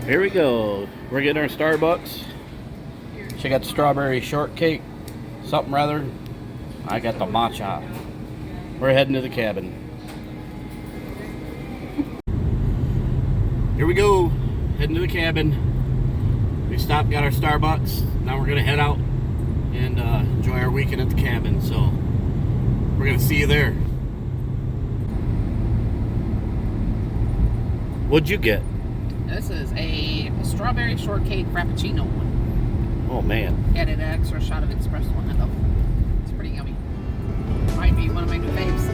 Here we go. We're getting our Starbucks. She got the strawberry shortcake, something rather. I got the matcha. We're heading to the cabin. Here we go. Heading to the cabin. We stopped, got our Starbucks. Now we're gonna head out and enjoy our weekend at the cabin. So we're gonna see you there. What'd you get? This is a strawberry shortcake frappuccino one. Oh man. Added an extra shot of espresso on it though. It's pretty yummy. Might be one of my new faves.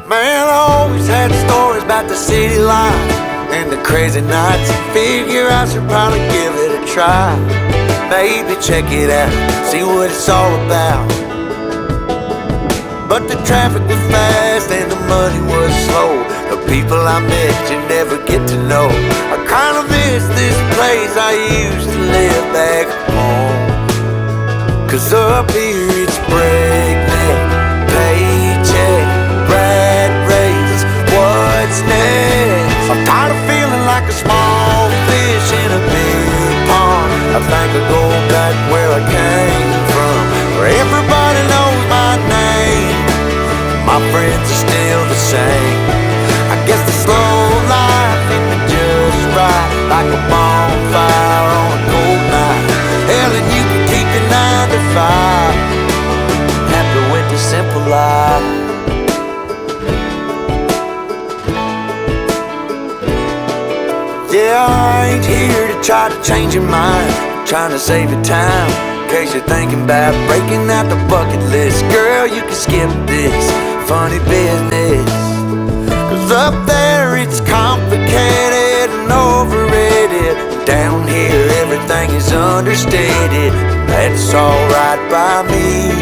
Man, I always had stories about the city life and the crazy nights. Figure I should probably give it a try. Maybe check it out, see what it's all about. But the traffic was fast and the money was slow. The people I met you never get to know. I kinda miss this place I used to live back home. Cause up here it's breakneck, paycheck, rat race, what's next? I'm tired of feeling like a small fish in a big pond. I think I'll go back where I came from, where everybody knows my name. My friends are still the same. I guess the slow life hit me just right, like a bonfire on a cold night. Hell, and you can keep your 9 to 5. Happy with the simple life. Yeah, I ain't here to try to change your mind. I'm trying to save your time, in case you're thinking about breaking out the bucket list. Girl, you can skip this funny business. Cause up there it's complicated and overrated. Down here everything is understated. That's alright by me.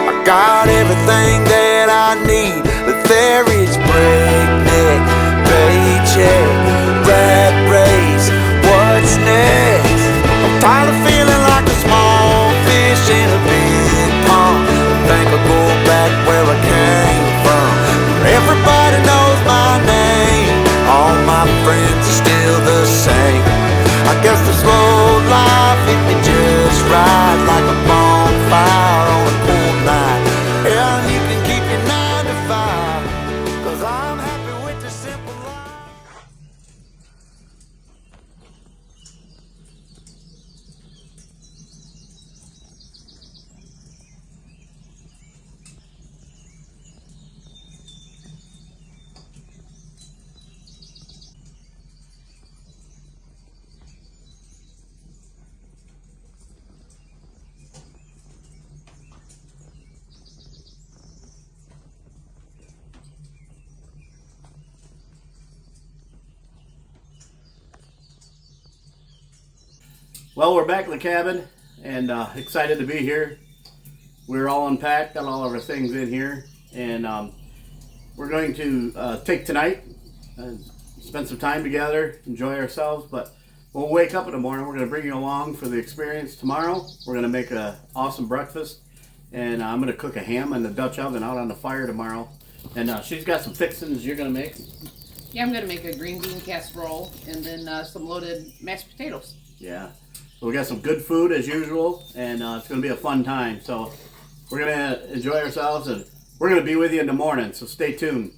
I got everything that I need. But there is breakneck, paycheck, rat race, what's next? I'm tired of feeling like a small fish in a big pond. I think I'll go back where I came from, where everybody knows my name. All my friends are still the same. I guess the slow life hit me just right, like a bonfire on a cold night. Yeah, you can keep your 9 to 5, cause I'm happy with the simple life. Well, we're back in the cabin and excited to be here. We're all unpacked, got all of our things in here, and we're going to take tonight and spend some time together, enjoy ourselves. But when we wake up in the morning, we're going to bring you along for the experience tomorrow. We're going to make an awesome breakfast, and I'm going to cook a ham in the Dutch oven out on the fire tomorrow. And she's got some fixings you're going to make. Yeah, I'm gonna make a green bean casserole and then some loaded mashed potatoes. Yeah. So we got some good food as usual, and it's going to be a fun time. So we're going to enjoy ourselves, and we're going to be with you in the morning, so stay tuned.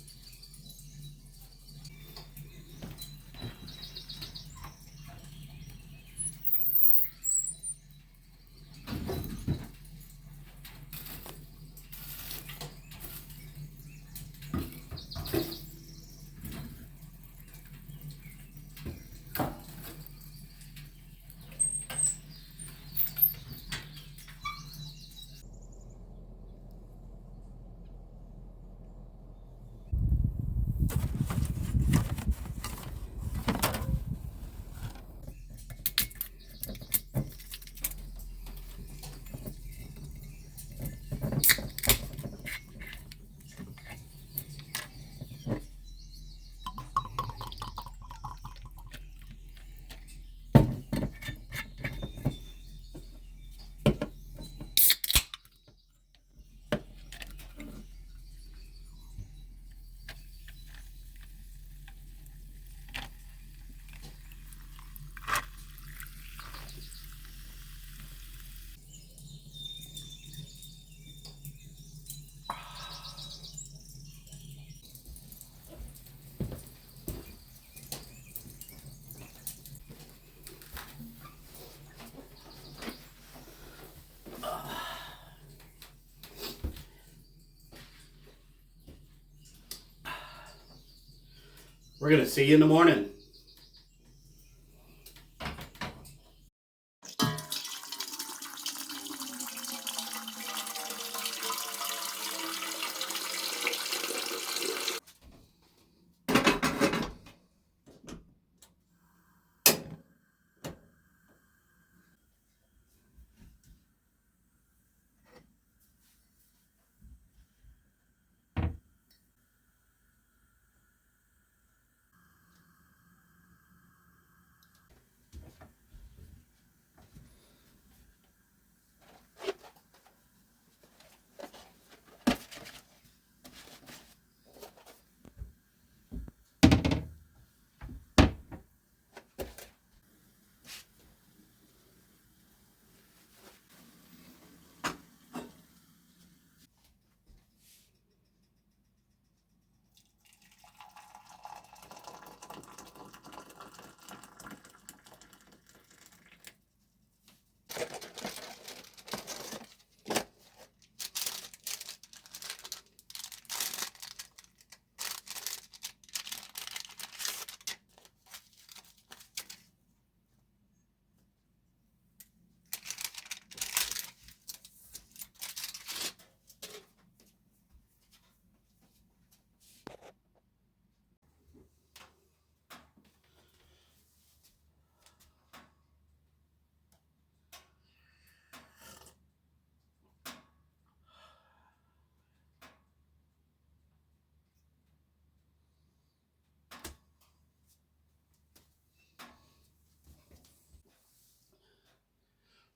We're going to see you in the morning.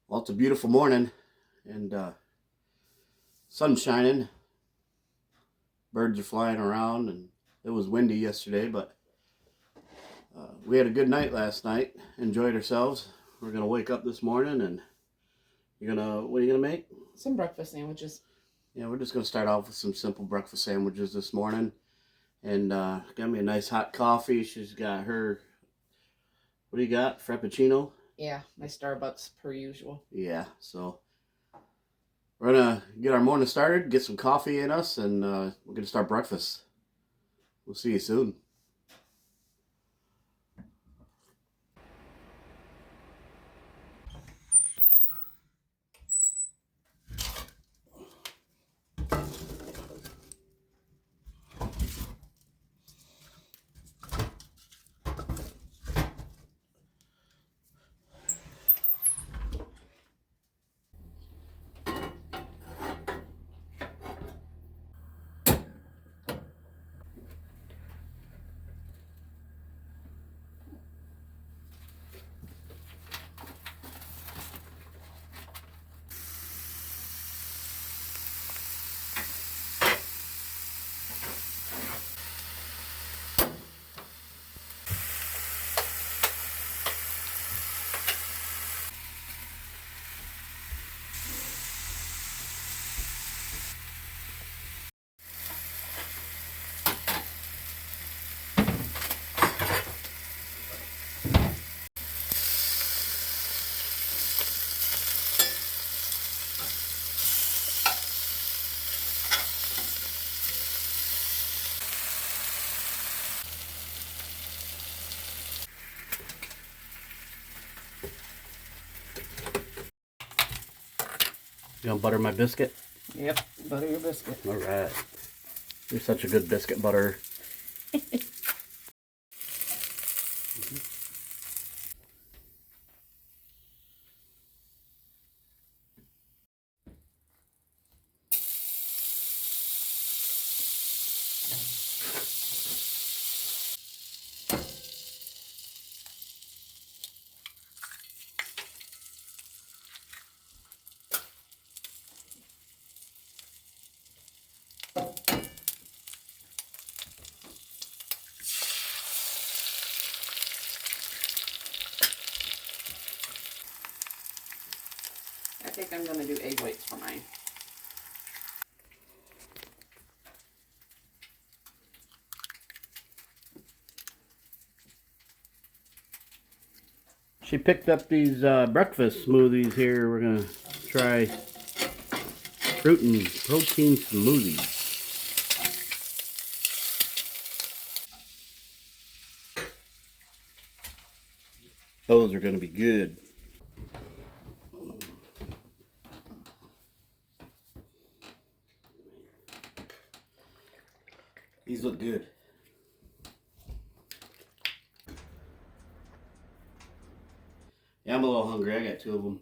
Well, it's a beautiful morning, and sun's shining. Birds are flying around, and it was windy yesterday, but we had a good night last night. Enjoyed ourselves. We're gonna wake up this morning, and what are you gonna make? Some breakfast sandwiches. Yeah, we're just gonna start off with some simple breakfast sandwiches this morning, and got me a nice hot coffee. She's got her. What do you got? Frappuccino. Yeah, my Starbucks per usual. Yeah, so we're gonna get our morning started, get some coffee in us, and we're gonna start breakfast. We'll see you soon. You gonna butter my biscuit? Yep, butter your biscuit. All right. You're such a good biscuit butter. I think I'm going to do egg whites for mine. She picked up these breakfast smoothies here. We're gonna try fruit and protein smoothies. Those are going to be good. These look good. Yeah, I'm a little hungry. I got 2 of them.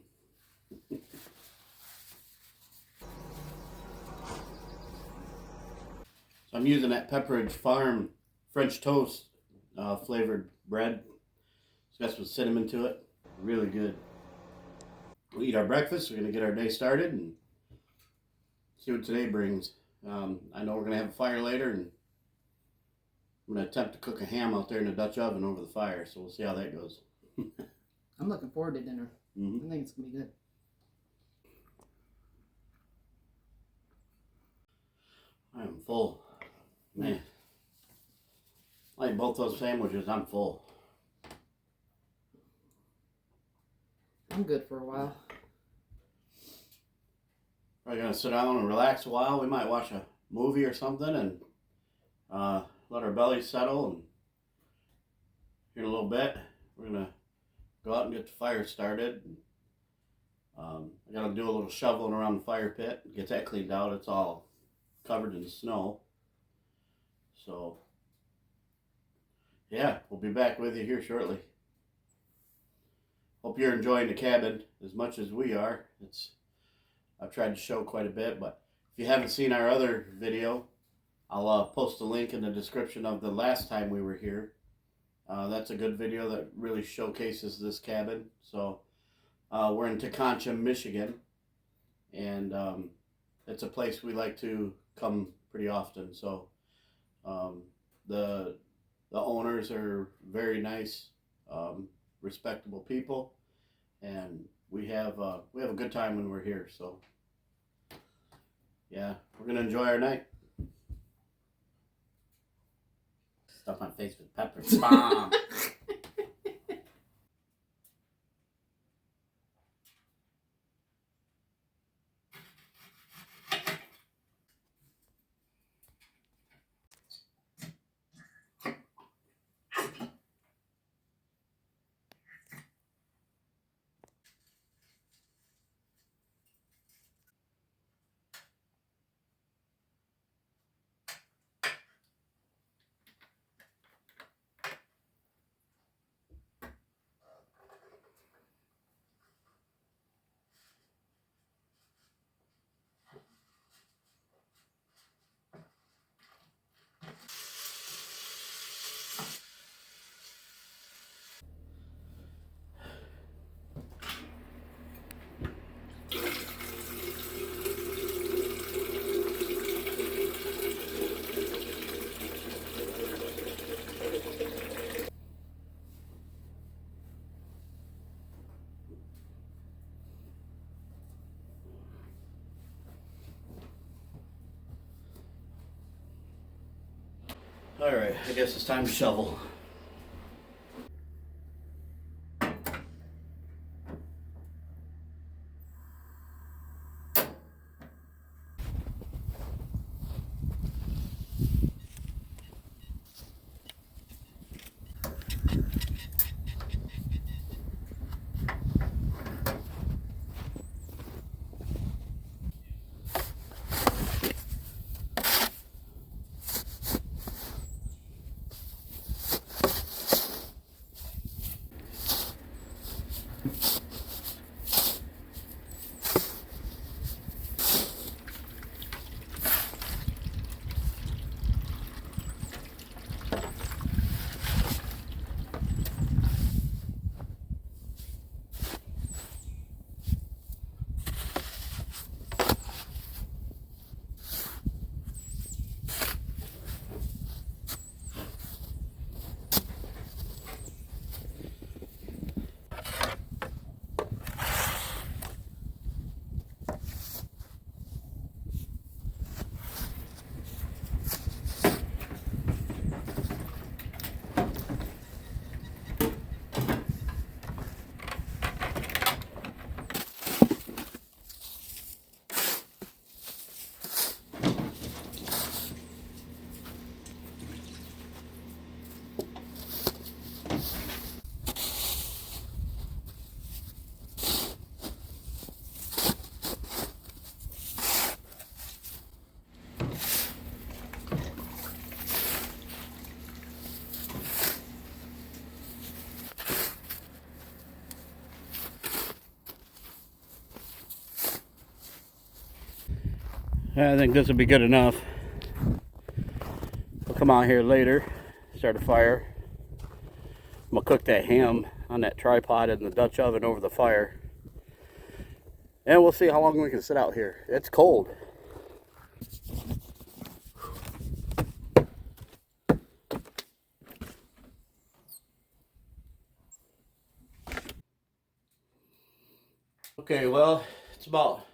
So I'm using that Pepperidge Farm French toast flavored bread. It's got some cinnamon to it. Really good. We'll eat our breakfast. We're going to get our day started and see what today brings. I know we're going to have a fire later, and I'm going to attempt to cook a ham out there in the Dutch oven over the fire, so we'll see how that goes. I'm looking forward to dinner. Mm-hmm. I think it's going to be good. I am full. Man. I like both those sandwiches. I'm full. I'm good for a while. Probably going to sit down and relax a while. We might watch a movie or something and let our bellies settle. And here in a little bit, we're going to go out and get the fire started. I got to do a little shoveling around the fire pit, get that cleaned out. It's all covered in snow. So, yeah, we'll be back with you here shortly. Hope you're enjoying the cabin as much as we are. I've tried to show quite a bit, but if you haven't seen our other video, I'll post a link in the description of the last time we were here. That's a good video that really showcases this cabin. So we're in Tekonsha, Michigan, and it's a place we like to come pretty often. So the owners are very nice, respectable people, and we have a good time when we're here. So yeah, we're gonna enjoy our night. Stuff my face with pepper. Bomb. All right, I guess it's time to shovel. I think this will be good enough. I'll come out here later, start a fire. I'm gonna cook that ham on that tripod in the Dutch oven over the fire. And we'll see how long we can sit out here. It's cold. Okay, well, it's about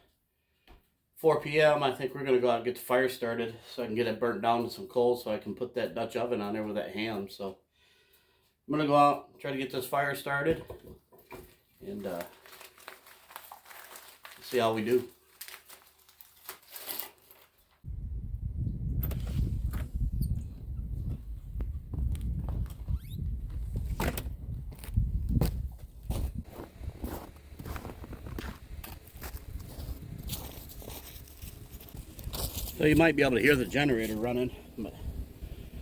4 p.m. I think we're going to go out and get the fire started so I can get it burnt down to some coals so I can put that Dutch oven on there with that ham. So I'm going to go out and try to get this fire started and see how we do. So you might be able to hear the generator running, but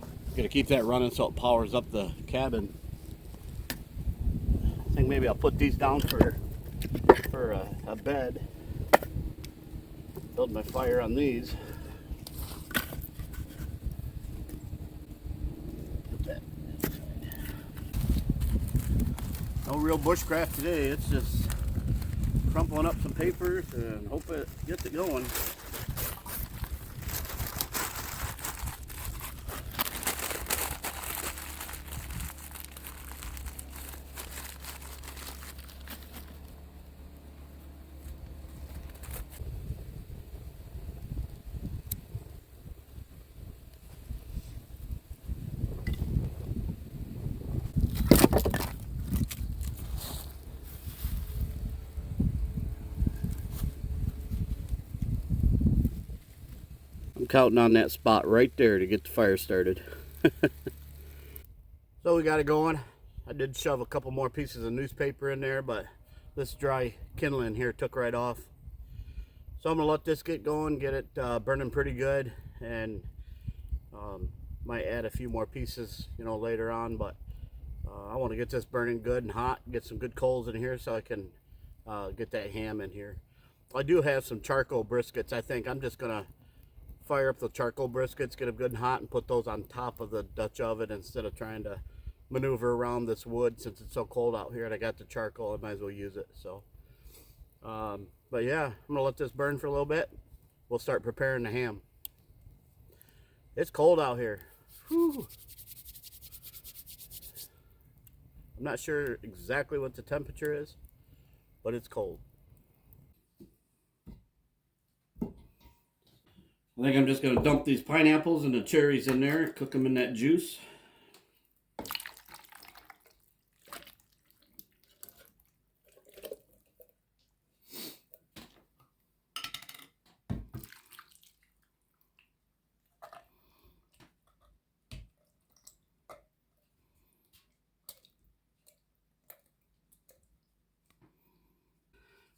I'm gonna keep that running so it powers up the cabin. I think maybe I'll put these down for a bed. Build my fire on these. Put that inside. No real bushcraft today. It's just crumpling up some papers and hope it gets it going. I'm counting on that spot right there to get the fire started. So we got it going. I did shove a couple more pieces of newspaper in there, but this dry kindling here took right off. So I'm gonna let this get going, get it burning pretty good, and might add a few more pieces, you know, later on. But I want to get this burning good and hot, get some good coals in here so I can get that ham in here. I do have some charcoal briskets. I think I'm just gonna fire up the charcoal briskets, get them good and hot, and put those on top of the Dutch oven instead of trying to maneuver around this wood. Since it's so cold out here and I got the charcoal, I might as well use it. So but yeah, I'm gonna let this burn for a little bit. We'll start preparing the ham. It's cold out here. Whew. I'm not sure exactly what the temperature is, but it's cold. I think I'm just going to dump these pineapples and the cherries in there, cook them in that juice.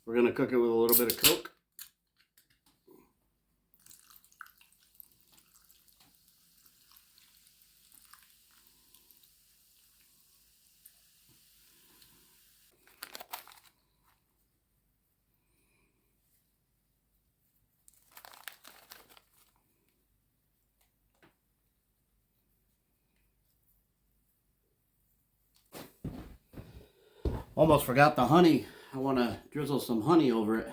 We're going to cook it with a little bit of Coke. Almost forgot the honey. I want to drizzle some honey over it.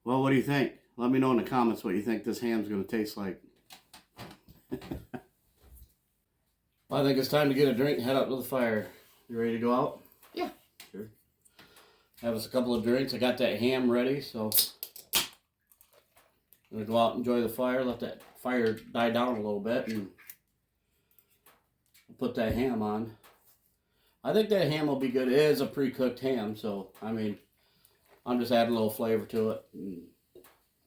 Well, what do you think? Let me know in the comments what you think this ham's going to taste like. Well, I think it's time to get a drink and head out to the fire. You ready to go out? Yeah. Sure. Have us a couple of drinks. I got that ham ready, so I'm going to go out and enjoy the fire. Let that fire die down a little bit and put that ham on. I think that ham will be good. It is a pre-cooked ham, so I mean, I'm just adding a little flavor to it and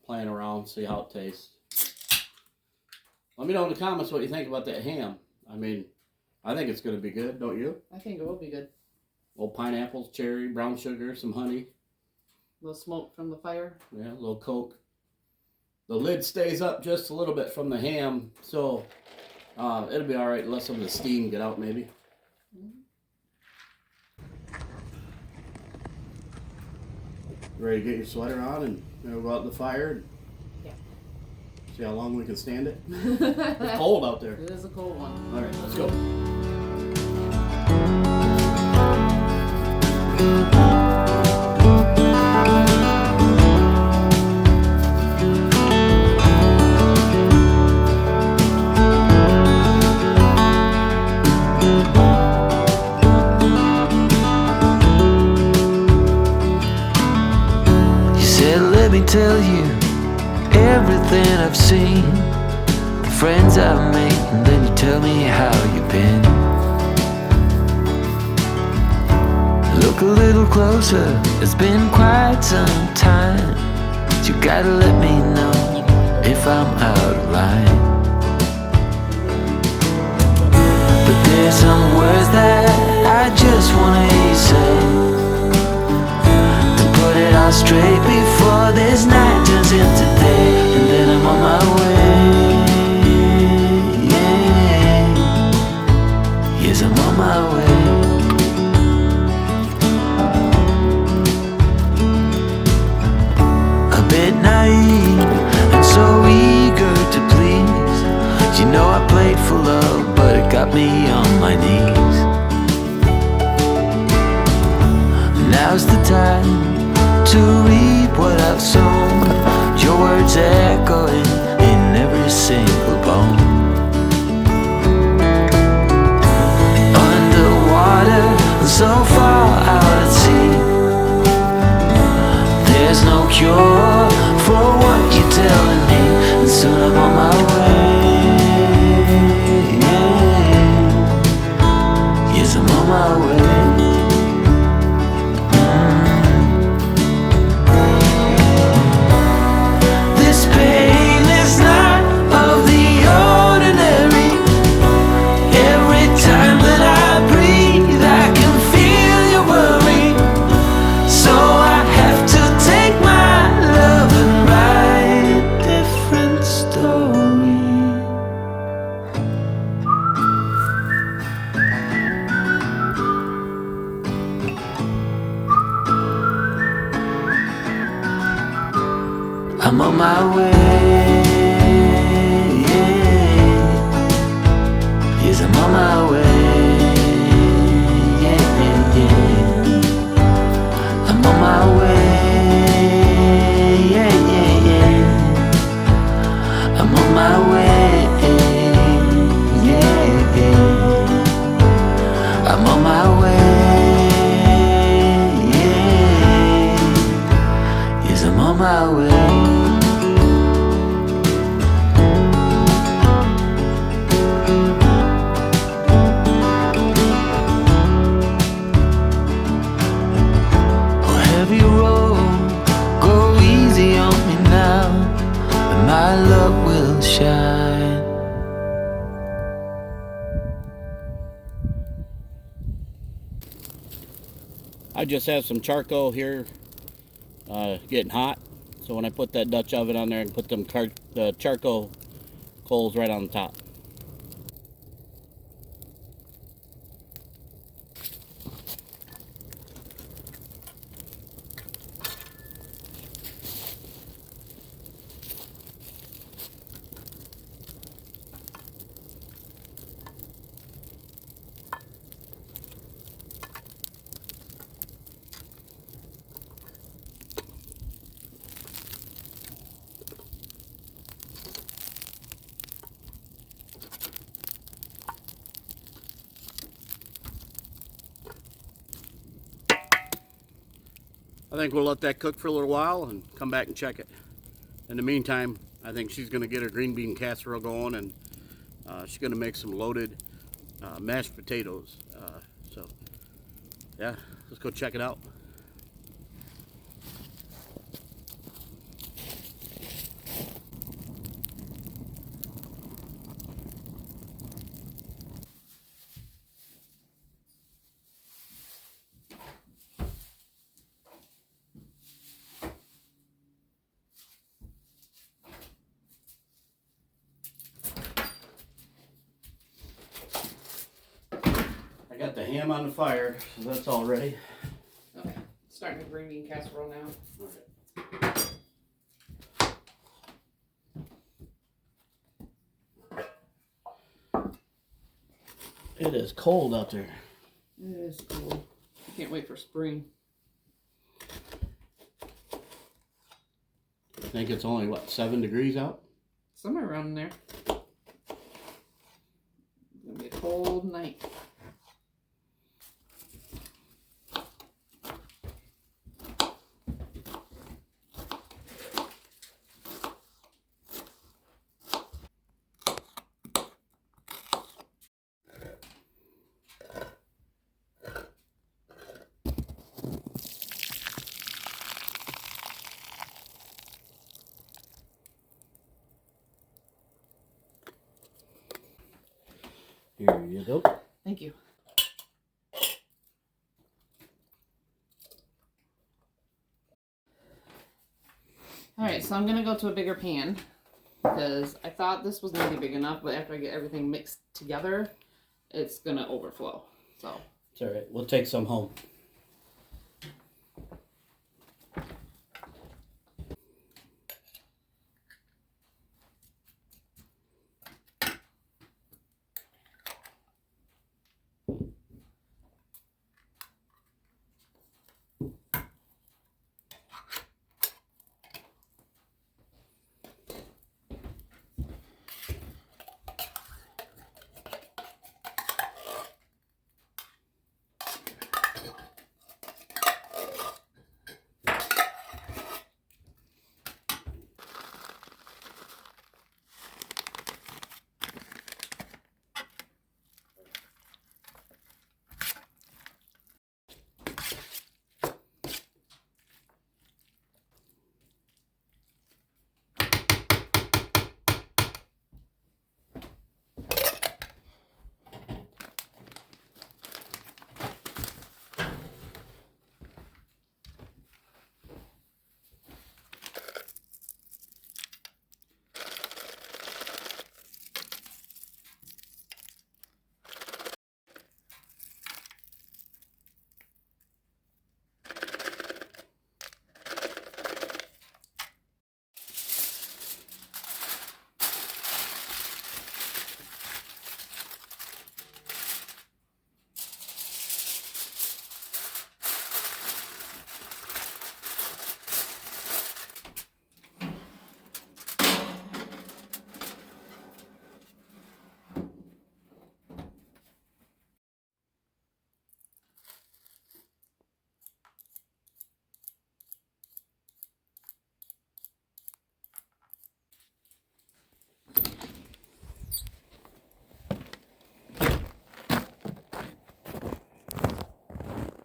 playing around, see how it tastes. Let me know in the comments what you think about that ham. I mean, I think it's going to be good, don't you? I think it will be good. Little pineapples, cherry, brown sugar, some honey. A little smoke from the fire. Yeah, a little Coke. the lid stays up just a little bit from the ham, so it'll be all right. Let some of the steam get out, maybe. Ready to get your sweater on and we'll go out in the fire and see how long we can stand it. It's cold out there. It is a cold one. All right, let's go. Let me tell you everything I've seen, the friends I've made, and then you tell me how you've been. Look a little closer, it's been quite some time. You gotta let me know if I'm out of line. But there's some words that I just wanna hear you say, put it all straight before this night turns into day, and then I'm on my way. Yeah. Yes, I'm on my way. A bit naive and so eager to please. You know I played for love, but it got me on my knees. Now's the time to reap what I've sown. Your words echoing in every single bone. Underwater, so far out at sea, there's no cure for what you're telling me, and soon I'm on my way. Yes, I'm on my way. I'm on my way. Yes, I'm on my way. I'm on my way. I'm on my way. I'm on my way. Yes, I'm on my way. My love will shine. I just have some charcoal here getting hot, so when I put that Dutch oven on there, I can put the charcoal coals right on the top. I think we'll let that cook for a little while and come back and check it. In the meantime, I think she's going to get her green bean casserole going, and she's going to make some loaded mashed potatoes. So, yeah, let's go check it out. got the ham on the fire, so that's all ready. Okay, starting the green bean casserole now. It is cold out there. It is cool. I can't wait for spring. I think it's only, what, 7 degrees out? Somewhere around there. It's gonna be a cold night. Here you go. Thank you. Alright, so I'm going to go to a bigger pan because I thought this was going to be big enough, but after I get everything mixed together, it's going to overflow. So It's alright. We'll take some home.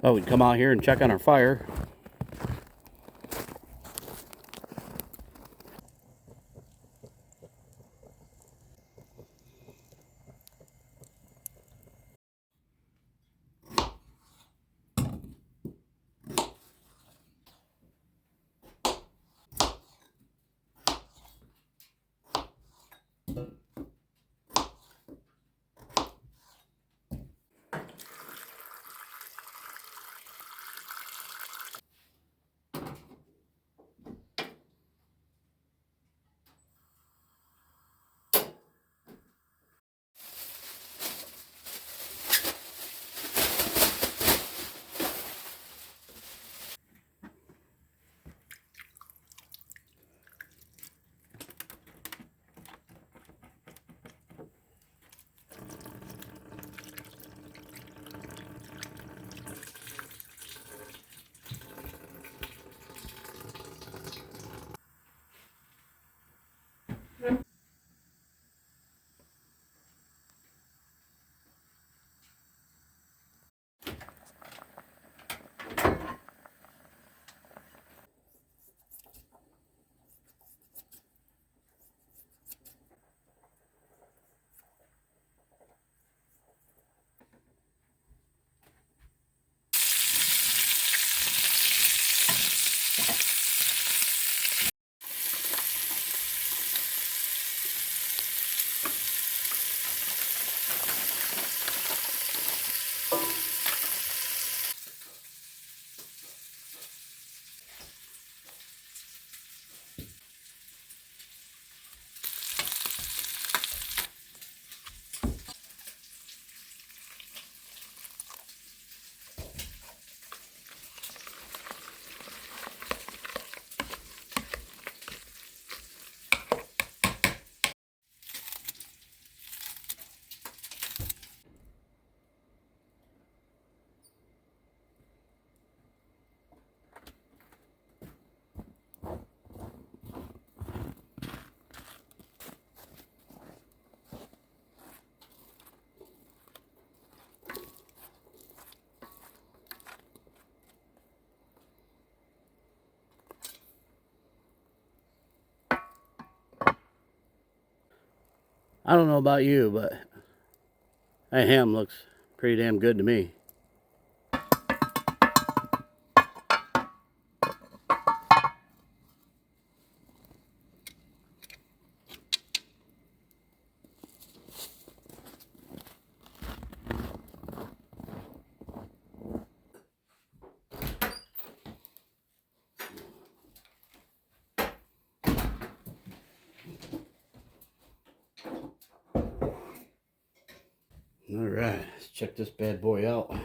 Oh, we'd come out here and check on our fire. I don't know about you, but that ham looks pretty damn good to me. All right, let's check this bad boy out.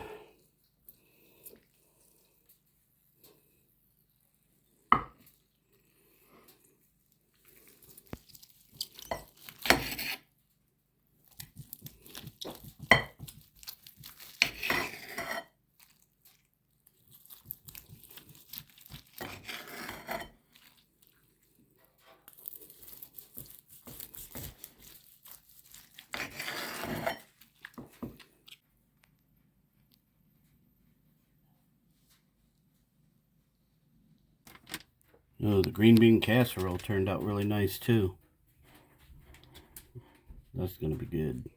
Oh, the green bean casserole turned out really nice too. That's gonna be good.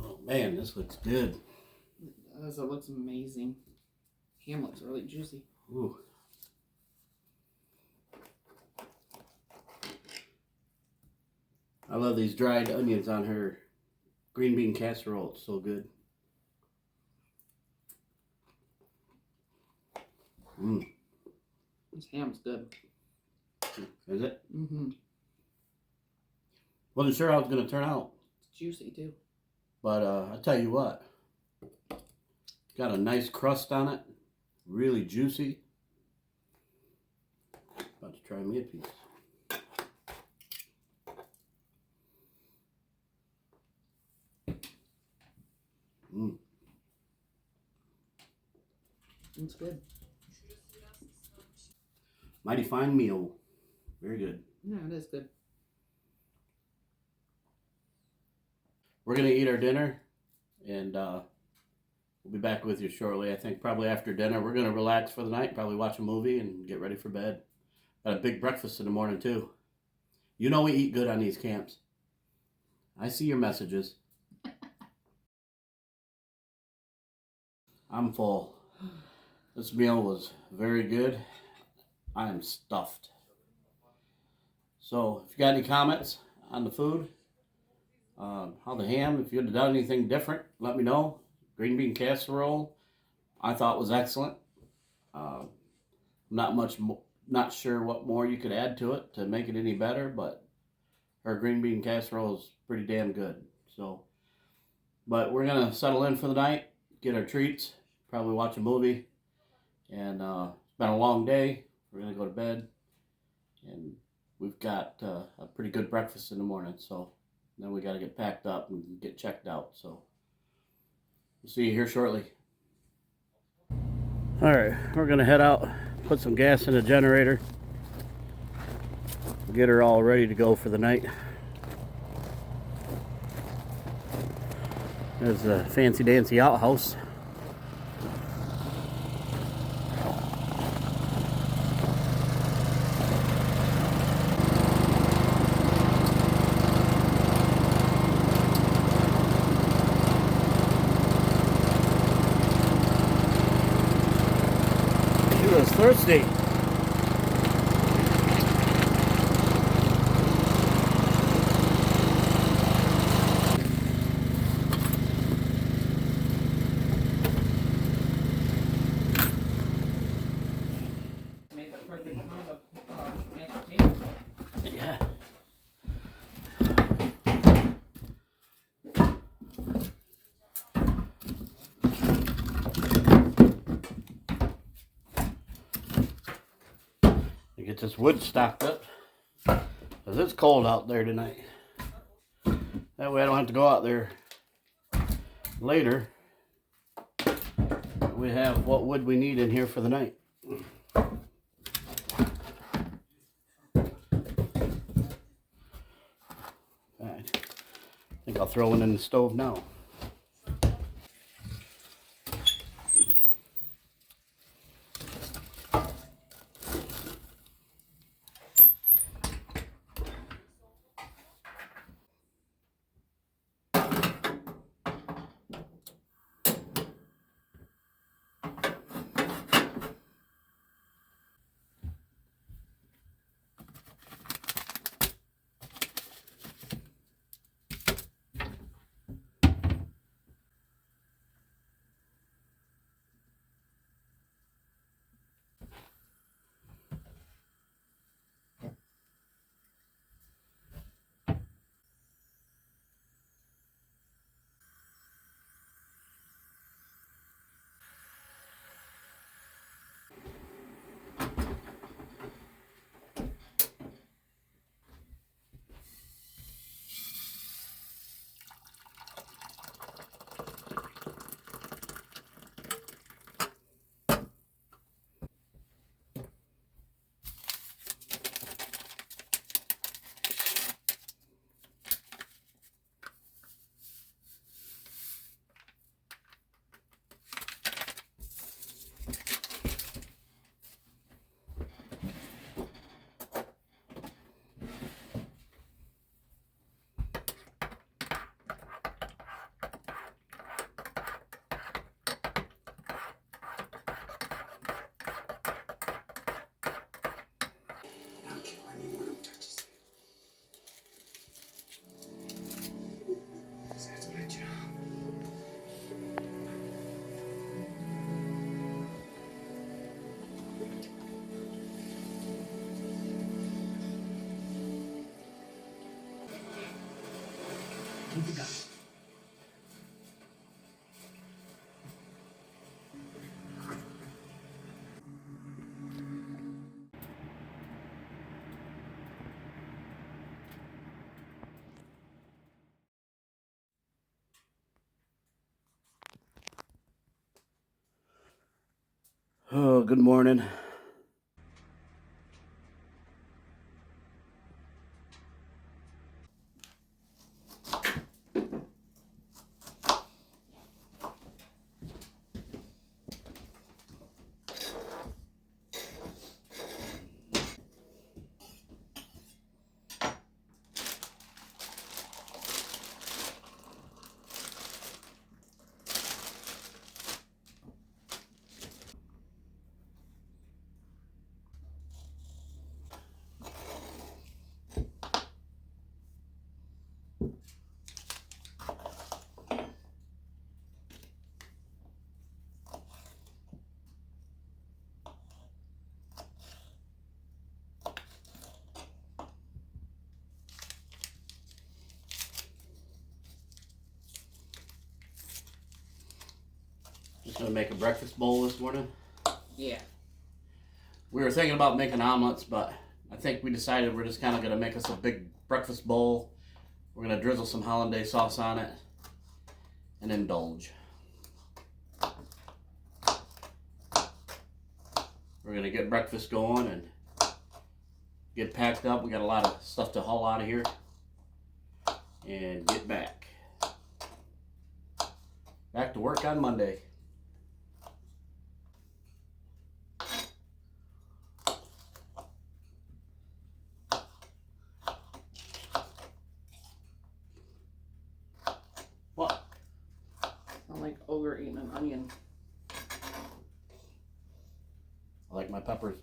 Oh man, this looks good. It does. It looks amazing. Ham looks really juicy. Ooh. I love these dried onions on her green bean casserole. It's so good. Mmm. This ham's good. Is it? Mm-hmm. Wasn't sure how it was going to turn out. It's juicy too. But I tell you what. Got a nice crust on it. Really juicy. About to try me a piece. Mmm. It's good. Mighty fine meal. Very good. Yeah, it is good. We're going to eat our dinner, and we'll be back with you shortly. I think probably after dinner. We're going to relax for the night, probably watch a movie, and get ready for bed. Got a big breakfast in the morning, too. You know we eat good on these camps. I see your messages. I'm full. This meal was very good. I am stuffed. So, if you got any comments on the food, how the ham, if you'd have done anything different, let me know. Green bean casserole, I thought was excellent. Not sure what more you could add to it to make it any better, but her green bean casserole is pretty damn good. So, but we're gonna settle in for the night, get our treats, probably watch a movie, and it's been a long day. We're gonna go to bed, and we've got a pretty good breakfast in the morning. So then we got to get packed up and get checked out. So we'll see you here shortly. All right, we're gonna head out, put some gas in the generator, get her all ready to go for the night. There's the fancy dancy outhouse. She was thirsty. Made the perfect amount of transportation. Yeah. Get this wood stocked up, because it's cold out there tonight. That way I don't have to go out there later. We have what wood we need in here for the night. throw it in the stove now. Oh, good morning. Just gonna make a breakfast bowl this morning. Yeah. We were thinking about making omelets, but I think we decided we're just kind of gonna make us a big breakfast bowl. We're gonna drizzle some hollandaise sauce on it and indulge. We're gonna get breakfast going and get packed up. We got a lot of stuff to haul out of here and get back to work on Monday. What? I'm like ogre eating an onion. I like my peppers.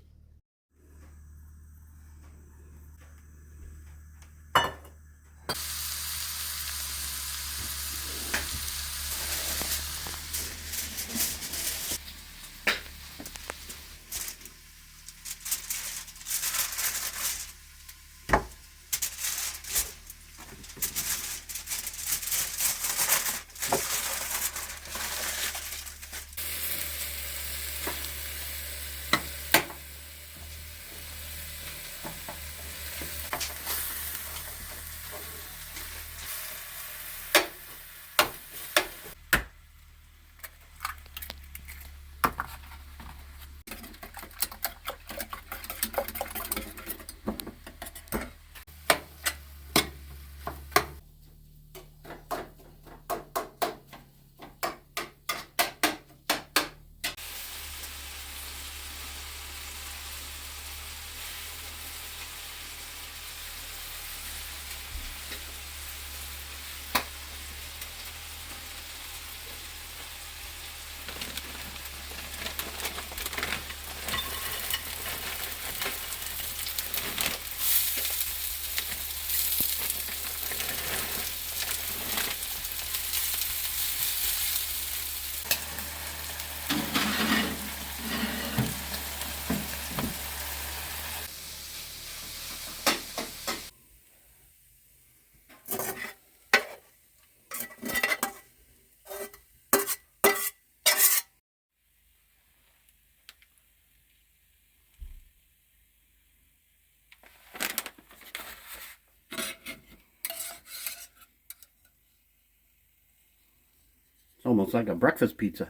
almost like a breakfast pizza.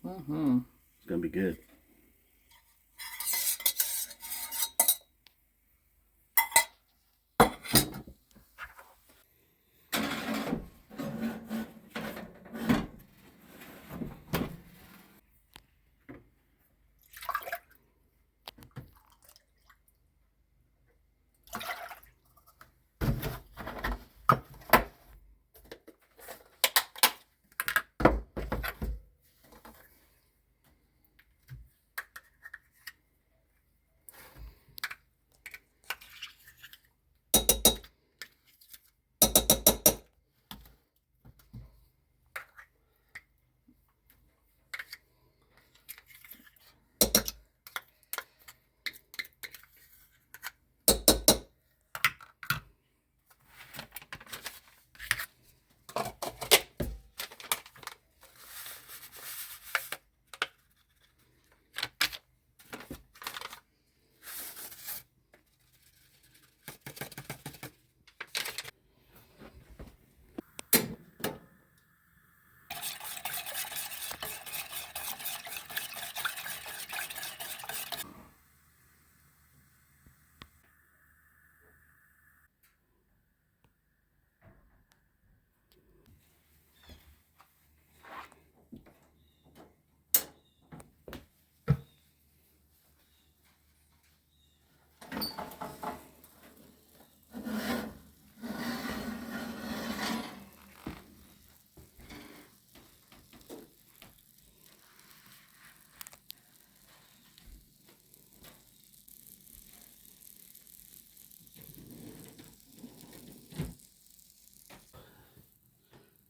Mm-hmm. It's gonna be good.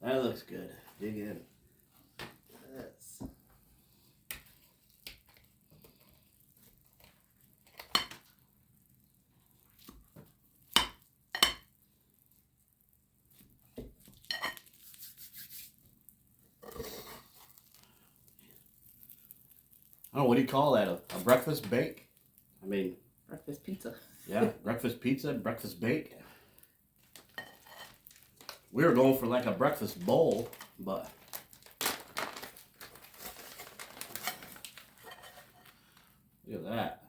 That looks good. Dig in. Yes. I don't know, what do you call that? A breakfast bake? I mean, Breakfast pizza. yeah, breakfast pizza, breakfast bake. We were going for like a breakfast bowl, but look at that.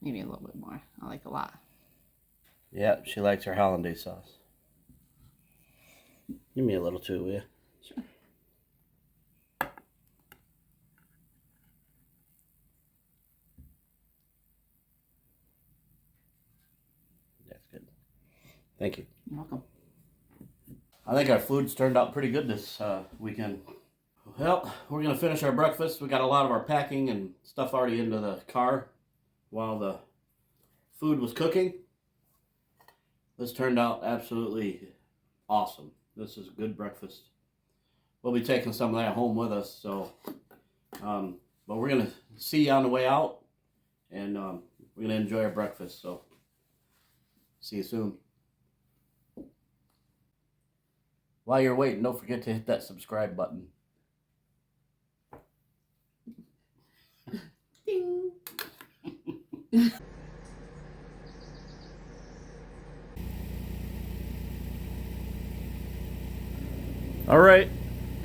Maybe a little bit more. I like a lot. Yeah, she likes her hollandaise sauce. Give me a little too, will you? Sure. That's good. Thank you. You're welcome. I think our food's turned out pretty good this weekend. Well, we're going to finish our breakfast. We got a lot of our packing and stuff already into the car while the food was cooking. This turned out absolutely awesome. This is a good breakfast. We'll be taking some of that home with us. So, but we're going to see you on the way out, and we're going to enjoy our breakfast. So, see you soon. While you're waiting, don't forget to hit that subscribe button. Ding. All right,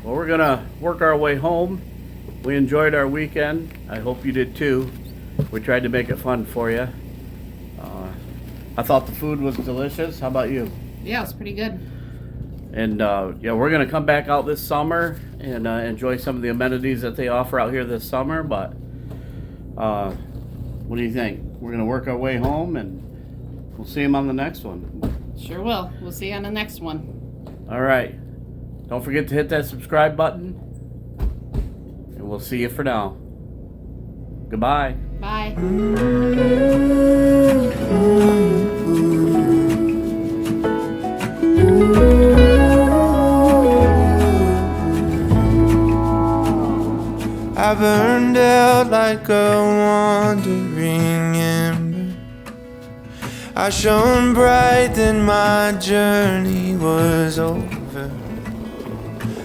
well, we're gonna work our way home. We enjoyed our weekend. I hope you did too. We tried to make it fun for you. I thought the food was delicious. How about you? Yeah, it's pretty good. And yeah, we're gonna come back out this summer and enjoy some of the amenities that they offer out here this summer. But what do you think? We're gonna work our way home, and we'll see them on the next one. Sure will. We'll see you on the next one. All right. Don't forget to hit that subscribe button, and we'll see you for now. Goodbye. Bye. I burned out like a wandering ember. I shone bright, then my journey was over.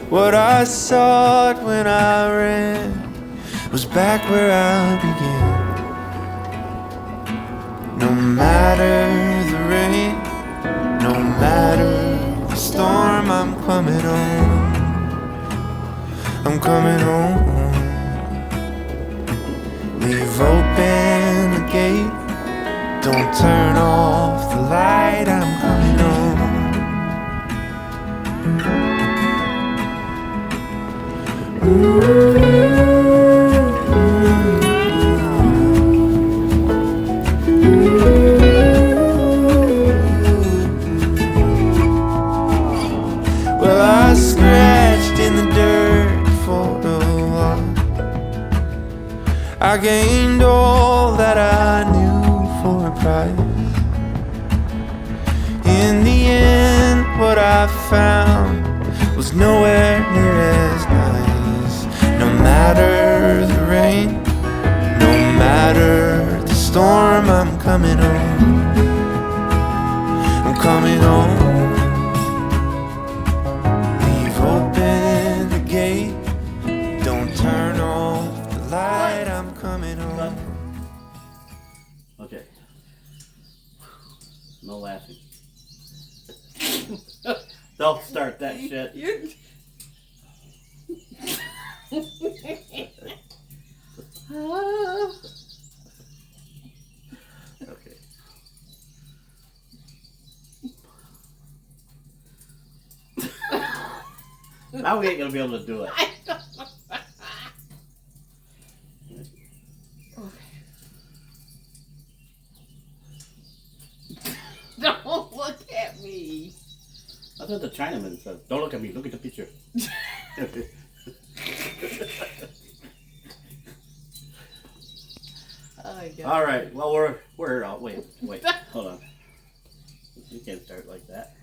What I sought when I ran was back where I began. coming home. I'm coming home. Leave open the gate. Don't turn off the light. I'm coming home. Well, I scratched in the dirt for a while. I gained all that I knew for a price. In the end, what I found was nowhere near as nice. No matter the rain, no matter the storm, I'm coming home. I'm coming home. Leave open the gate. Don't turn off the light. I'm coming home. Okay. No laughing. Don't start that shit. Okay. Now we ain't gonna be able to do it. Don't look at me. That's what the Chinaman says. Don't look at me. Look at the picture. All right. Well, we're out. Wait. Hold on. You can't start like that.